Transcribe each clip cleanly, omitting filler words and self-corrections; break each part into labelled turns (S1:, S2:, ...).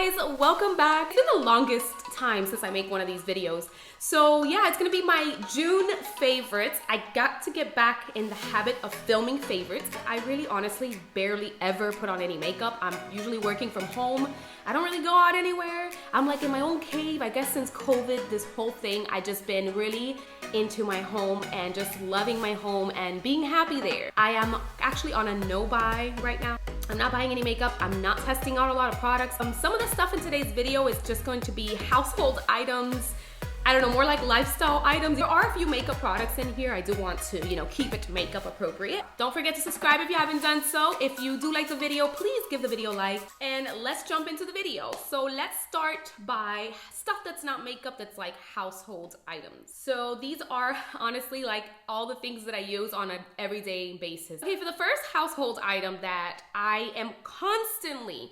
S1: guys, welcome back. It's been the longest time since I make one of these videos. So yeah, it's gonna be my June favorites. I got to get back in the habit of filming favorites. I really honestly barely ever put on any makeup. I'm usually working from home. I don't really go out anywhere. I'm like in my own cave. I guess since COVID, this whole thing, I just been really into my home and just loving my home and being happy there. I am actually on a no buy right now. I'm not buying any makeup. I'm not testing out a lot of products. Some of the stuff in today's video is just going to be household items. I don't know, more like lifestyle items. There are a few makeup products in here. I do want to, keep it makeup appropriate. Don't forget to subscribe if you haven't done so. If you do like the video, please give the video a like. And let's jump into the video. So let's start by stuff that's not makeup, that's like household items. So these are honestly like all the things that I use on an everyday basis. Okay, for the first household item that I am constantly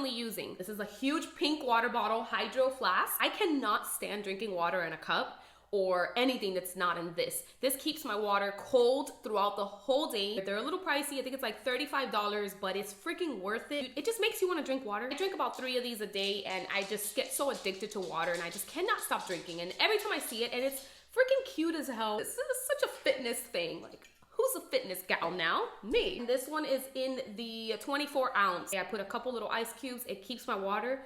S1: using. This is a huge pink water bottle hydro flask. I cannot stand drinking water in a cup or anything that's not in this. This keeps my water cold throughout the whole day. They're a little pricey. I think it's like $35, but it's freaking worth it. It just makes you want to drink water. I drink about 3 of these a day and I just get so addicted to water and I just cannot stop drinking. And every time I see it, and it's freaking cute as hell. This is such a fitness thing. Like, who's a fitness gal now? Me. And this one is in the 24 ounce. I put a couple little ice cubes. It keeps my water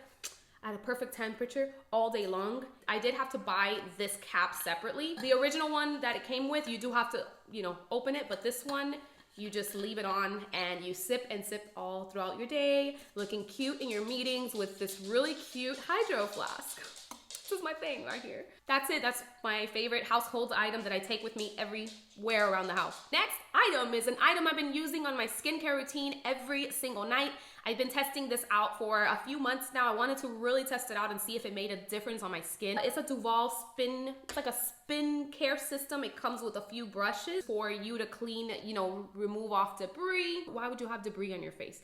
S1: at a perfect temperature all day long. I did have to buy this cap separately. The original one that it came with, you do have to, open it, but this one, you just leave it on and you sip and sip all throughout your day, looking cute in your meetings with this really cute hydro flask. This is my thing right here. That's it. That's my favorite household item that I take with me everywhere around the house. Next item is an item I've been using on my skincare routine every single night. I've been testing this out for a few months now. I wanted to really test it out and see if it made a difference on my skin. It's a Duval Spin. It's like a spin care system. It comes with a few brushes for you to clean, remove off debris. Why would you have debris on your face?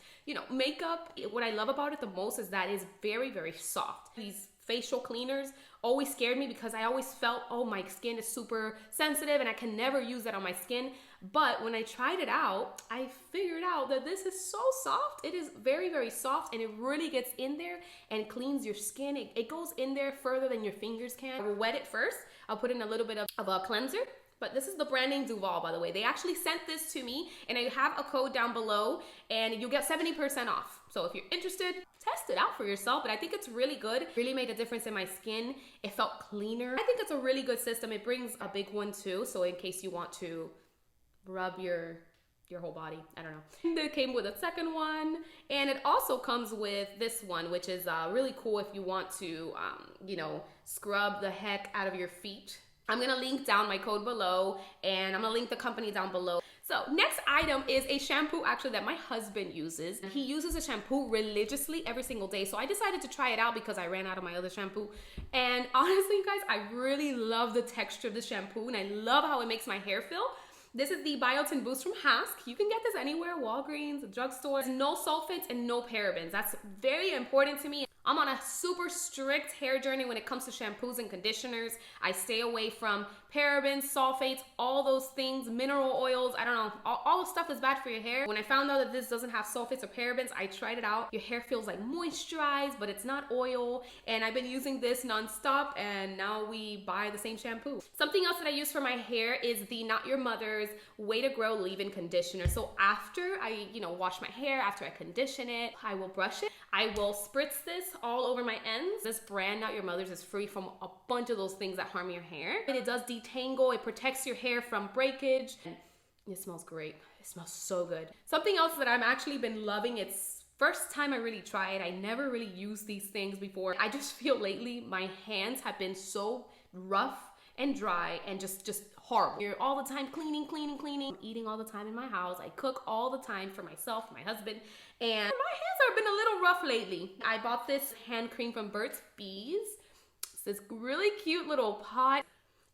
S1: Makeup, what I love about it the most is that it's very, very soft. These facial cleaners always scared me because I always felt, oh, my skin is super sensitive and I can never use that on my skin. But when I tried it out, I figured out that this is so soft. It is very, very soft and it really gets in there and cleans your skin. It goes in there further than your fingers can. I will wet it first. I'll put in a little bit of a cleanser. But this is the brand name Duvolle, by the way. They actually sent this to me and I have a code down below and you'll get 70% off. So if you're interested, test it out for yourself. But I think it's really good. It really made a difference in my skin. It felt cleaner. I think it's a really good system. It brings a big one too. So in case you want to rub your whole body, I don't know. It came with a second one. And it also comes with this one, which is really cool if you want to, scrub the heck out of your feet. I'm gonna link down my code below and I'm gonna link the company down below. So next item is a shampoo actually that my husband uses. He uses a shampoo religiously every single day. So I decided to try it out because I ran out of my other shampoo. And honestly, you guys, I really love the texture of the shampoo and I love how it makes my hair feel. This is the Biotin Boost from Hask. You can get this anywhere, Walgreens, drugstores. No sulfates and no parabens. That's very important to me. I'm on a super strict hair journey when it comes to shampoos and conditioners. I stay away from parabens, sulfates, all those things, mineral oils, I don't know, all the stuff that's bad for your hair. When I found out that this doesn't have sulfates or parabens, I tried it out. Your hair feels like moisturized, but it's not oil. And I've been using this nonstop and now we buy the same shampoo. Something else that I use for my hair is the Not Your Mother's Way to Grow Leave-In Conditioner. So after I, wash my hair, after I condition it, I will brush it. I will spritz this all over my ends. This brand, Not Your Mother's, is free from a bunch of those things that harm your hair. And it does detangle, it protects your hair from breakage. And it smells great. It smells so good. Something else that I've actually been loving, it's first time I really tried. I never really used these things before. I just feel lately my hands have been so rough and dry and just horrible. You're all the time cleaning. I'm eating all the time in my house. I cook all the time for myself, my husband, and my hands have been a little rough lately. I bought this hand cream from Burt's Bees. It's this really cute little pot.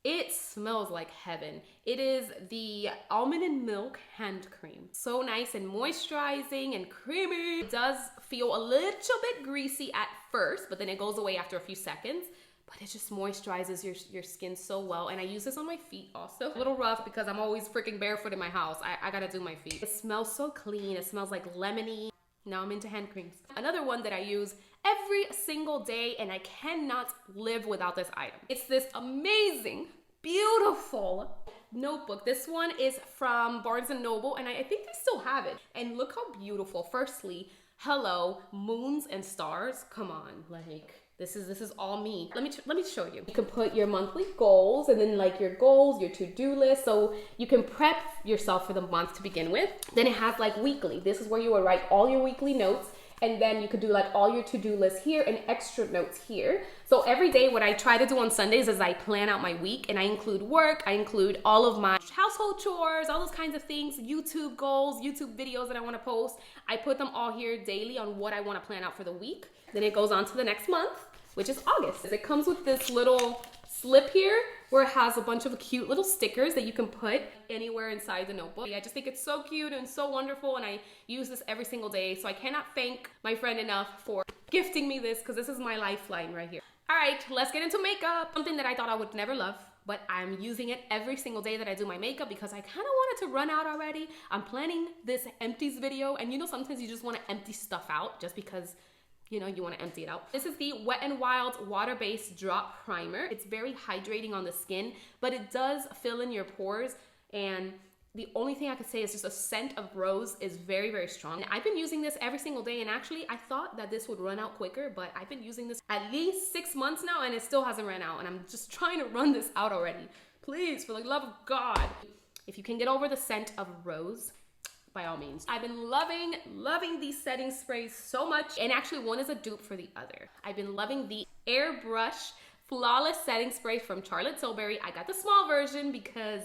S1: It smells like heaven. It is the almond and milk hand cream. So nice and moisturizing and creamy. It does feel a little bit greasy at first, but then it goes away after a few seconds. But it just moisturizes your skin so well. And I use this on my feet also. A little rough because I'm always freaking barefoot in my house. I gotta do my feet. It smells so clean. It smells like lemony. Now I'm into hand creams. Another one that I use every single day, and I cannot live without this item. It's this amazing, beautiful notebook. This one is from Barnes & Noble, and I think they still have it. And look how beautiful. Firstly, hello, moons and stars. Come on, like this is all me. Let me show you. You can put your monthly goals, and then like your goals, your to-do list, so you can prep yourself for the month to begin with. Then it has like weekly. This is where you would write all your weekly notes. And then you could do like all your to-do list here and extra notes here. So every day, what I try to do on Sundays is I plan out my week, and I include work, I include all of my household chores, all those kinds of things, YouTube goals, YouTube videos that I want to post. I put them all here daily on what I want to plan out for the week. Then it goes on to the next month, which is August. It comes with this little slip here where it has a bunch of cute little stickers that you can put anywhere inside the notebook. I just think it's so cute and so wonderful, and I use this every single day. So I cannot thank my friend enough for gifting me this, because this is my lifeline right here. All right, let's get into makeup. Something that I thought I would never love, but I'm using it every single day that I do my makeup because I kind of wanted to run out already. I'm planning this empties video, and you know, sometimes you just want to empty stuff out just because you know, you want to empty it out. This is the Wet n Wild Water-Based Drop Primer. It's very hydrating on the skin, but it does fill in your pores, and the only thing I could say is just a scent of rose is very, very strong. And I've been using this every single day, and actually I thought that this would run out quicker, but I've been using this at least 6 months now, and it still hasn't run out, and I'm just trying to run this out already. Please, for the love of God. If you can get over the scent of rose, by all means. I've been loving these setting sprays so much, and actually one is a dupe for the other. I've been loving the Airbrush Flawless Setting Spray from Charlotte Tilbury. I got the small version because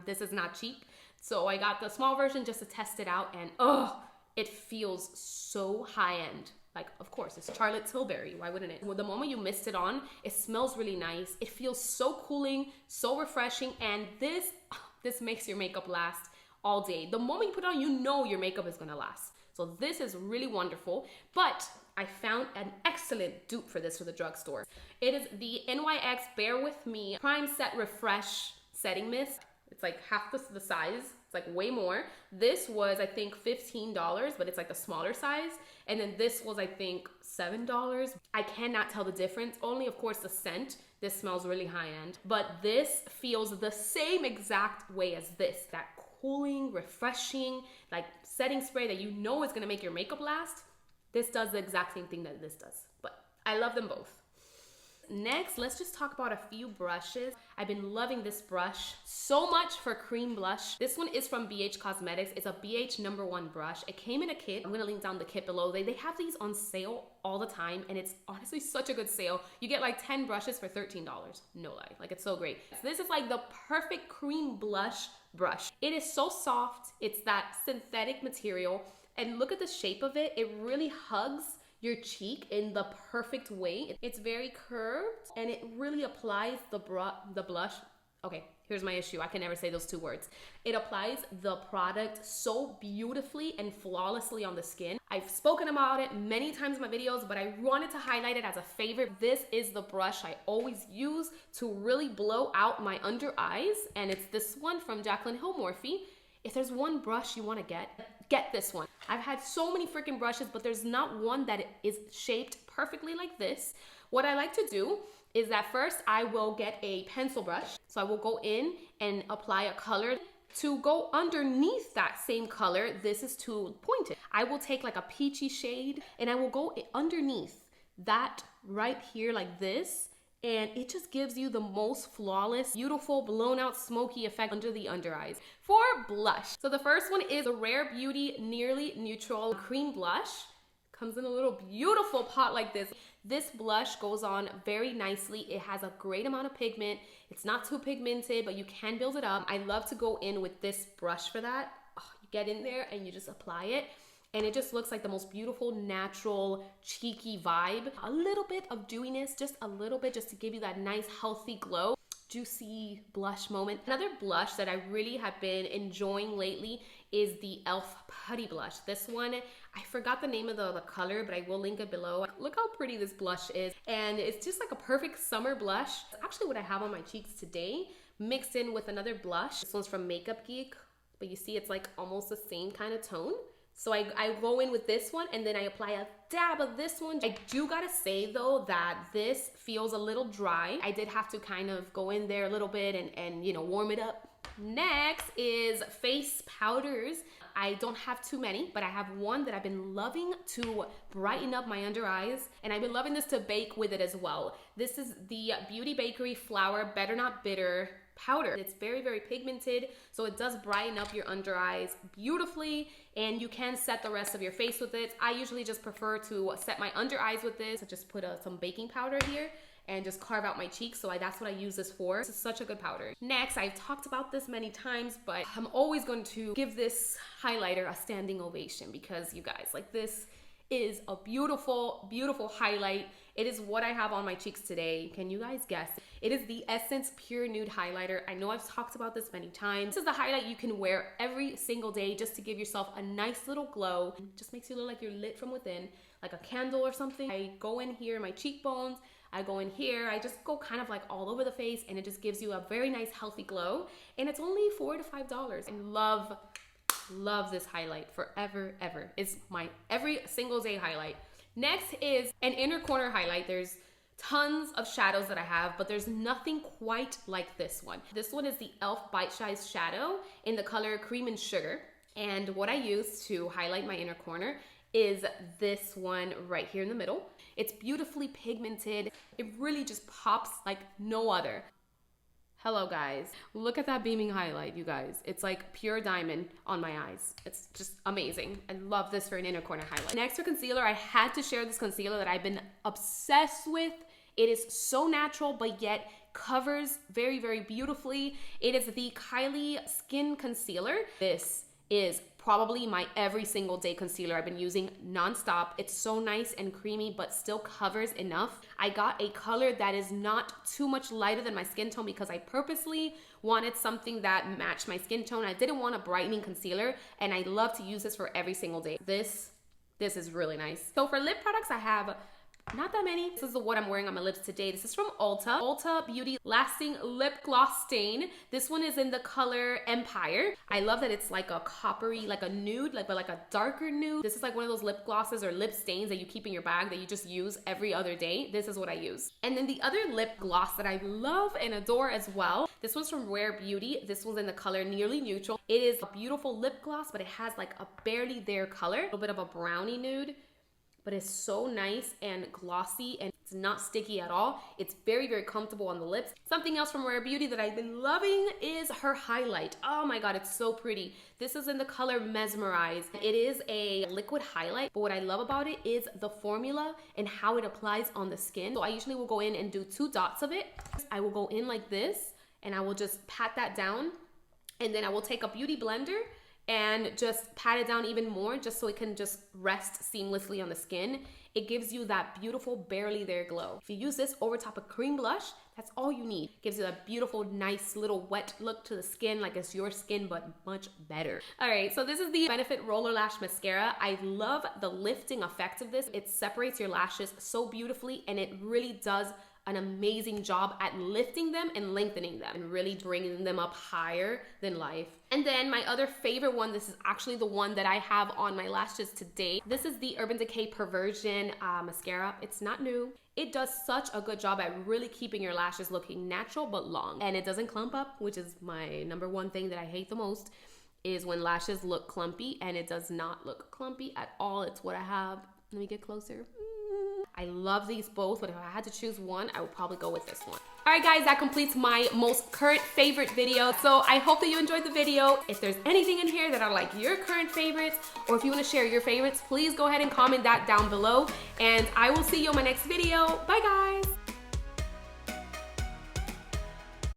S1: this is not cheap. So I got the small version just to test it out, and oh, it feels so high-end. Like, of course, it's Charlotte Tilbury. Why wouldn't it? Well, the moment you mist it on, it smells really nice. It feels so cooling, so refreshing, and this makes your makeup last all day. The moment you put it on, you know your makeup is gonna last. So this is really wonderful, but I found an excellent dupe for this for the drugstore. It is the NYX Bear With Me Prime Set Refresh Setting Mist. It's like half the size. It's like way more. This was, I think, $15, but it's like the smaller size. And then this was, I think, $7. I cannot tell the difference. Only, of course, the scent. This smells really high-end. But this feels the same exact way as this. That cooling, refreshing, like setting spray that you know is gonna make your makeup last. This does the exact same thing that this does, but I love them both. Next, let's just talk about a few brushes. I've been loving this brush so much for cream blush. This one is from BH Cosmetics. It's a BH #1 brush. It came in a kit. I'm gonna link down the kit below. They have these on sale all the time, and it's honestly such a good sale. You get like 10 brushes for $13. No lie, like it's so great. So this is like the perfect cream blush brush. It is so soft. It's that synthetic material, and look at the shape of it. It really hugs your cheek in the perfect way. It's very curved, and it really applies the blush. Okay, here's my issue. I can never say those two words. It applies the product so beautifully and flawlessly on the skin. I've spoken about it many times in my videos, but I wanted to highlight it as a favorite. This is the brush I always use to really blow out my under eyes, and it's this one from Jaclyn Hill Morphe. If there's one brush you want to get this one. I've had so many freaking brushes, but there's not one that is shaped perfectly like this. What I like to do is that first I will get a pencil brush. So I will go in and apply a color. To go underneath that same color, this is too pointed. I will take like a peachy shade, and I will go underneath that right here like this, and it just gives you the most flawless, beautiful, blown out, smoky effect under the under eyes. For blush, so the first one is a Rare Beauty Nearly Neutral Cream Blush. Comes in a little beautiful pot like this. This blush goes on very nicely. It has a great amount of pigment. It's not too pigmented, but you can build it up. I love to go in with this brush for that. Oh, you get in there and you just apply it, and it just looks like the most beautiful, natural, cheeky vibe. A little bit of dewiness, just a little bit, just to give you that nice, healthy glow. Juicy blush moment. Another blush that I really have been enjoying lately is the e.l.f. Putty Blush. This one, I forgot the name of the color, but I will link it below. Look how pretty this blush is. And it's just like a perfect summer blush. It's actually what I have on my cheeks today, mixed in with another blush. This one's from Makeup Geek, but you see it's like almost the same kind of tone. So I go in with this one and then I apply a dab of this one. I do gotta say though that this feels a little dry. I did have to kind of go in there a little bit and you know, warm it up. Next is face powders. I don't have too many, but I have one that I've been loving to brighten up my under eyes, and I've been loving this to bake with it as well. This is the Beauty Bakerie Flour Better Not Bitter powder. It's very, very pigmented, so it does brighten up your under eyes beautifully, and you can set the rest of your face with it. I usually just prefer to set my under eyes with this. I just put some baking powder here and just carve out my cheeks. So that's what I use this for. This is such a good powder. Next, I've talked about this many times, but I'm always going to give this highlighter a standing ovation because you guys, like, this is a beautiful, beautiful highlight. It is what I have on my cheeks today. Can you guys guess? It is the Essence Pure Nude Highlighter. I know I've talked about this many times. This is the highlight you can wear every single day just to give yourself a nice little glow. It just makes you look like you're lit from within, like a candle or something. I go in here, my cheekbones, I go in here, I just go kind of like all over the face, and it just gives you a very nice healthy glow. And it's only $4 to $5. I love this highlight forever, ever. It's my every single day highlight. Next is an inner corner highlight. There's tons of shadows that I have, but there's nothing quite like this one. This one is the e.l.f. Bite Size Shadow in the color Cream and Sugar. And what I use to highlight my inner corner is this one right here in the middle. It's beautifully pigmented. It really just pops like no other. Hello guys, look at that beaming highlight, you guys. It's like pure diamond on my eyes. It's just amazing. I love this for an inner corner highlight. Next for concealer, I had to share this concealer that I've been obsessed with. It is so natural, but yet covers very, very beautifully. It is the Kylie Skin Concealer. This is probably my every single day concealer. I've been using nonstop. It's so nice and creamy, but still covers enough. I got a color that is not too much lighter than my skin tone because I purposely wanted something that matched my skin tone. I didn't want a brightening concealer, and I love to use this for every single day. This is really nice. So for lip products, I have not that many. This is what I'm wearing on my lips today. This is from Ulta. Ulta Beauty Lasting Lip Gloss Stain. This one is in the color Empire. I love that it's like a coppery, like a nude, but like a darker nude. This is like one of those lip glosses or lip stains that you keep in your bag that you just use every other day. This is what I use. And then the other lip gloss that I love and adore as well, this one's from Rare Beauty. This one's in the color Nearly Neutral. It is a beautiful lip gloss, but it has like a barely there color, a little bit of a brownie nude. But it's so nice and glossy, and it's not sticky at all. It's very, very comfortable on the lips. Something else from Rare Beauty that I've been loving is her highlight. Oh my God, it's so pretty. This is in the color Mesmerize. It is a liquid highlight, but what I love about it is the formula and how it applies on the skin. So I usually will go in and do 2 dots of it. I will go in like this, and I will just pat that down, and then I will take a beauty blender and just pat it down even more just so it can just rest seamlessly on the skin. It gives you that beautiful barely there glow. If you use this over top of cream blush, that's all you need. It gives you that beautiful, nice little wet look to the skin, like it's your skin, but much better. All right, so this is the Benefit Roller Lash Mascara. I love the lifting effect of this. It separates your lashes so beautifully, and it really does an amazing job at lifting them and lengthening them and really bringing them up higher than life. And then my other favorite one, this is actually the one that I have on my lashes today. This is the Urban Decay Perversion mascara. It's not new. It does such a good job at really keeping your lashes looking natural but long. And it doesn't clump up, which is my number one thing that I hate the most, is when lashes look clumpy, and it does not look clumpy at all. It's what I have. Let me get closer. I love these both, but if I had to choose one, I would probably go with this one. All right, guys, that completes my most current favorite video. So I hope that you enjoyed the video. If there's anything in here that are like your current favorites, or if you want to share your favorites, please go ahead and comment that down below. And I will see you on my next video. Bye, guys.